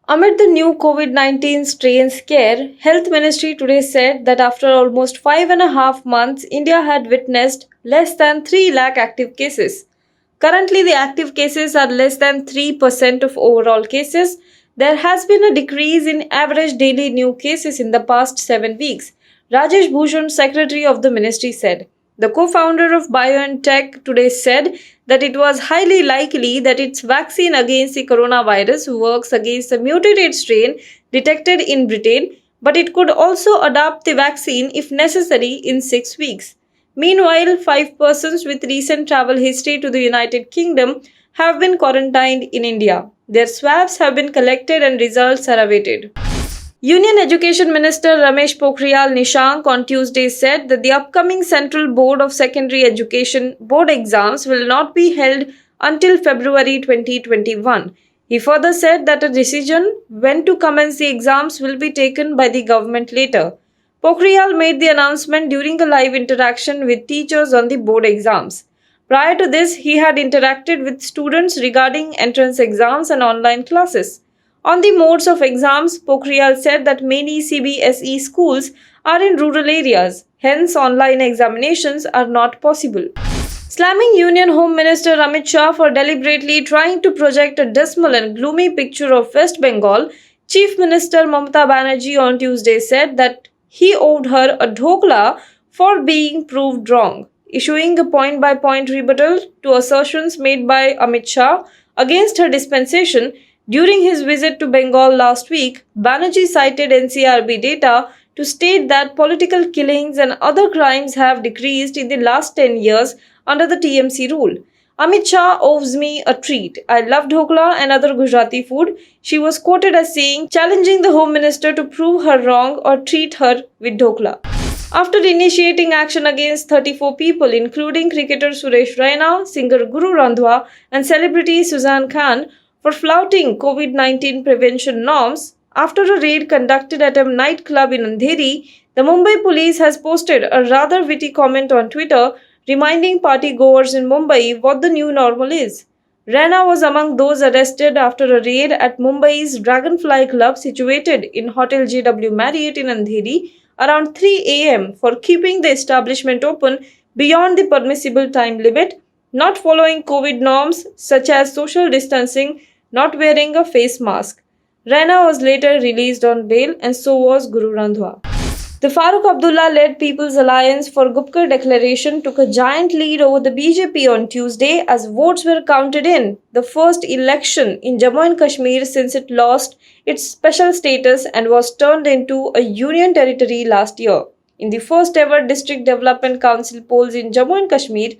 Amid the new COVID-19 strain scare, Health Ministry today said that after almost 5.5 months, India had witnessed less than 3 lakh active cases. Currently, the active cases are less than 3% of overall cases. There has been a decrease in average daily new cases in the past 7 weeks, Rajesh Bhushan, secretary of the ministry, said. The co founder of BioNTech today said that it was highly likely that its vaccine against the coronavirus works against the mutated strain detected in Britain, but it could also adapt the vaccine if necessary in 6 weeks. Meanwhile, 5 persons with recent travel history to the United Kingdom have been quarantined in India. Their swabs have been collected and results are awaited. Union Education Minister Ramesh Pokhriyal Nishank on Tuesday said that the upcoming Central Board of Secondary Education board exams will not be held until February 2021. He further said that a decision when to commence the exams will be taken by the government later. Pokhriyal made the announcement during a live interaction with teachers on the board exams. Prior to this, he had interacted with students regarding entrance exams and online classes. On the modes of exams, Pokhriyal said that many CBSE schools are in rural areas, hence online examinations are not possible. Slamming Union Home Minister Amit Shah for deliberately trying to project a dismal and gloomy picture of West Bengal, Chief Minister Mamata Banerjee on Tuesday said that he owed her a dhokla for being proved wrong, issuing a point by point rebuttal to assertions made by Amit Shah against her dispensation. During his visit to Bengal last week, Banerjee cited NCRB data to state that political killings and other crimes have decreased in the last 10 years under the TMC rule. Amit Shah owes me a treat. I love dhokla and other Gujarati food, she was quoted as saying, challenging the Home Minister to prove her wrong or treat her with dhokla. After initiating action against 34 people, including cricketer Suresh Raina, singer Guru Randhawa, and celebrity Suzanne Khan, for flouting COVID 19 prevention norms, after a raid conducted at a nightclub in Andheri, the Mumbai police has posted a rather witty comment on Twitter reminding party goers in Mumbai what the new normal is. Raina was among those arrested after a raid at Mumbai's Dragonfly Club situated in Hotel JW Marriott in Andheri around 3 am for keeping the establishment open beyond the permissible time limit, not following COVID norms such as social distancing, not wearing a face mask. Raina was later released on bail and so was Guru Randhawa. The Farooq Abdullah-led People's Alliance for Gupkar Declaration took a giant lead over the BJP on Tuesday as votes were counted in the first election in Jammu and Kashmir since it lost its special status and was turned into a union territory last year. In the first ever District Development Council polls in Jammu and Kashmir,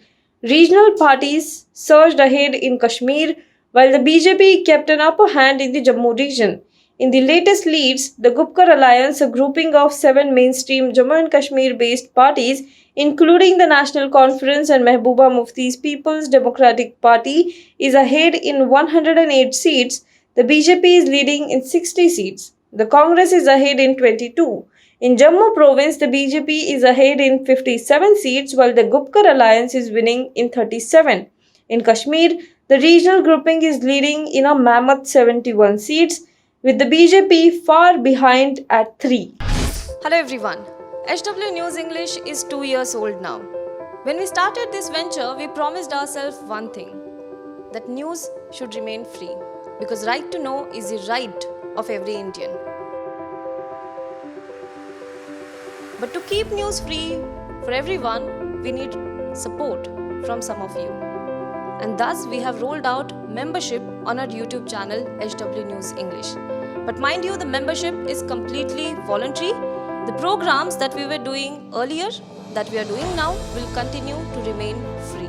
regional parties surged ahead in Kashmir while the BJP kept an upper hand in the Jammu region. In the latest leads, the Gupkar Alliance, a grouping of 7 mainstream Jammu and Kashmir-based parties, including the National Conference and Mehbooba Mufti's People's Democratic Party, is ahead in 108 seats. The BJP is leading in 60 seats. The Congress is ahead in 22. In Jammu province, the BJP is ahead in 57 seats while the Gupkar Alliance is winning in 37. In Kashmir, the regional grouping is leading in a mammoth 71 seats, with the BJP far behind at 3. Hello everyone. HW News English is 2 years old now. When we started this venture, we promised ourselves one thing, that news should remain free, because right to know is the right of every Indian. But to keep news free for everyone, we need support from some of you. And thus we have rolled out membership on our YouTube channel HW News English. But mind you, the membership is completely voluntary. The programs that we were doing earlier, that we are doing now, will continue to remain free.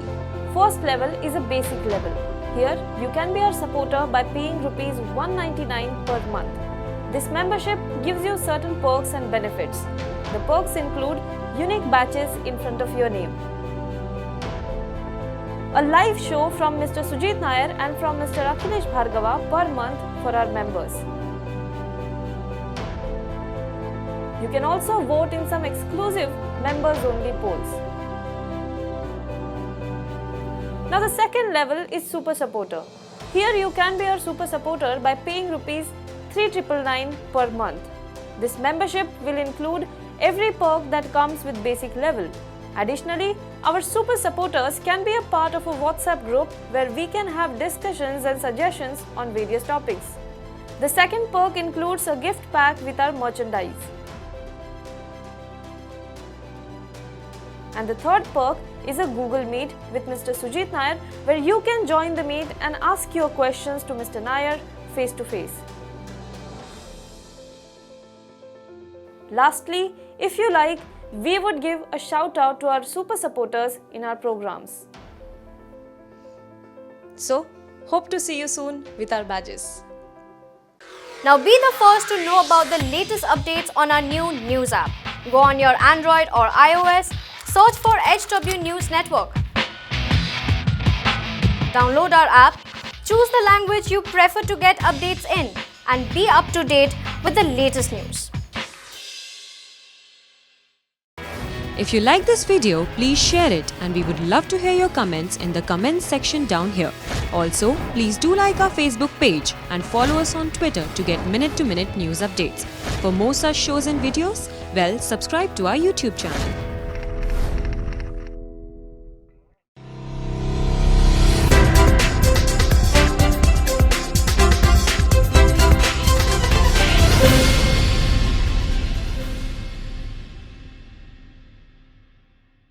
First level is a basic level. Here, you can be our supporter by paying Rs 199 per month. This membership gives you certain perks and benefits. The perks include unique badges in front of your name, a live show from Mr. Sujit Nair and from Mr. Akhilesh Bhargava per month for our members. You can also vote in some exclusive members-only polls. Now the second level is Super Supporter. Here you can be our Super Supporter by paying Rs 3,999 per month. This membership will include every perk that comes with basic level. Additionally, our super supporters can be a part of a WhatsApp group where we can have discussions and suggestions on various topics. The second perk includes a gift pack with our merchandise. And the third perk is a Google Meet with Mr. Sujit Nair, where you can join the meet and ask your questions to Mr. Nair face to face. Lastly, if you like, we would give a shout out to our super supporters in our programs. So, hope to see you soon with our badges. Now be the first to know about the latest updates on our new news app. Go on your Android or iOS, search for HW News Network. Download our app, choose the language you prefer to get updates in, and be up to date with the latest news. If you like this video, please share it, and we would love to hear your comments in the comments section down here. Also, please do like our Facebook page and follow us on Twitter to get minute-to-minute news updates. For more such shows and videos, well, subscribe to our YouTube channel.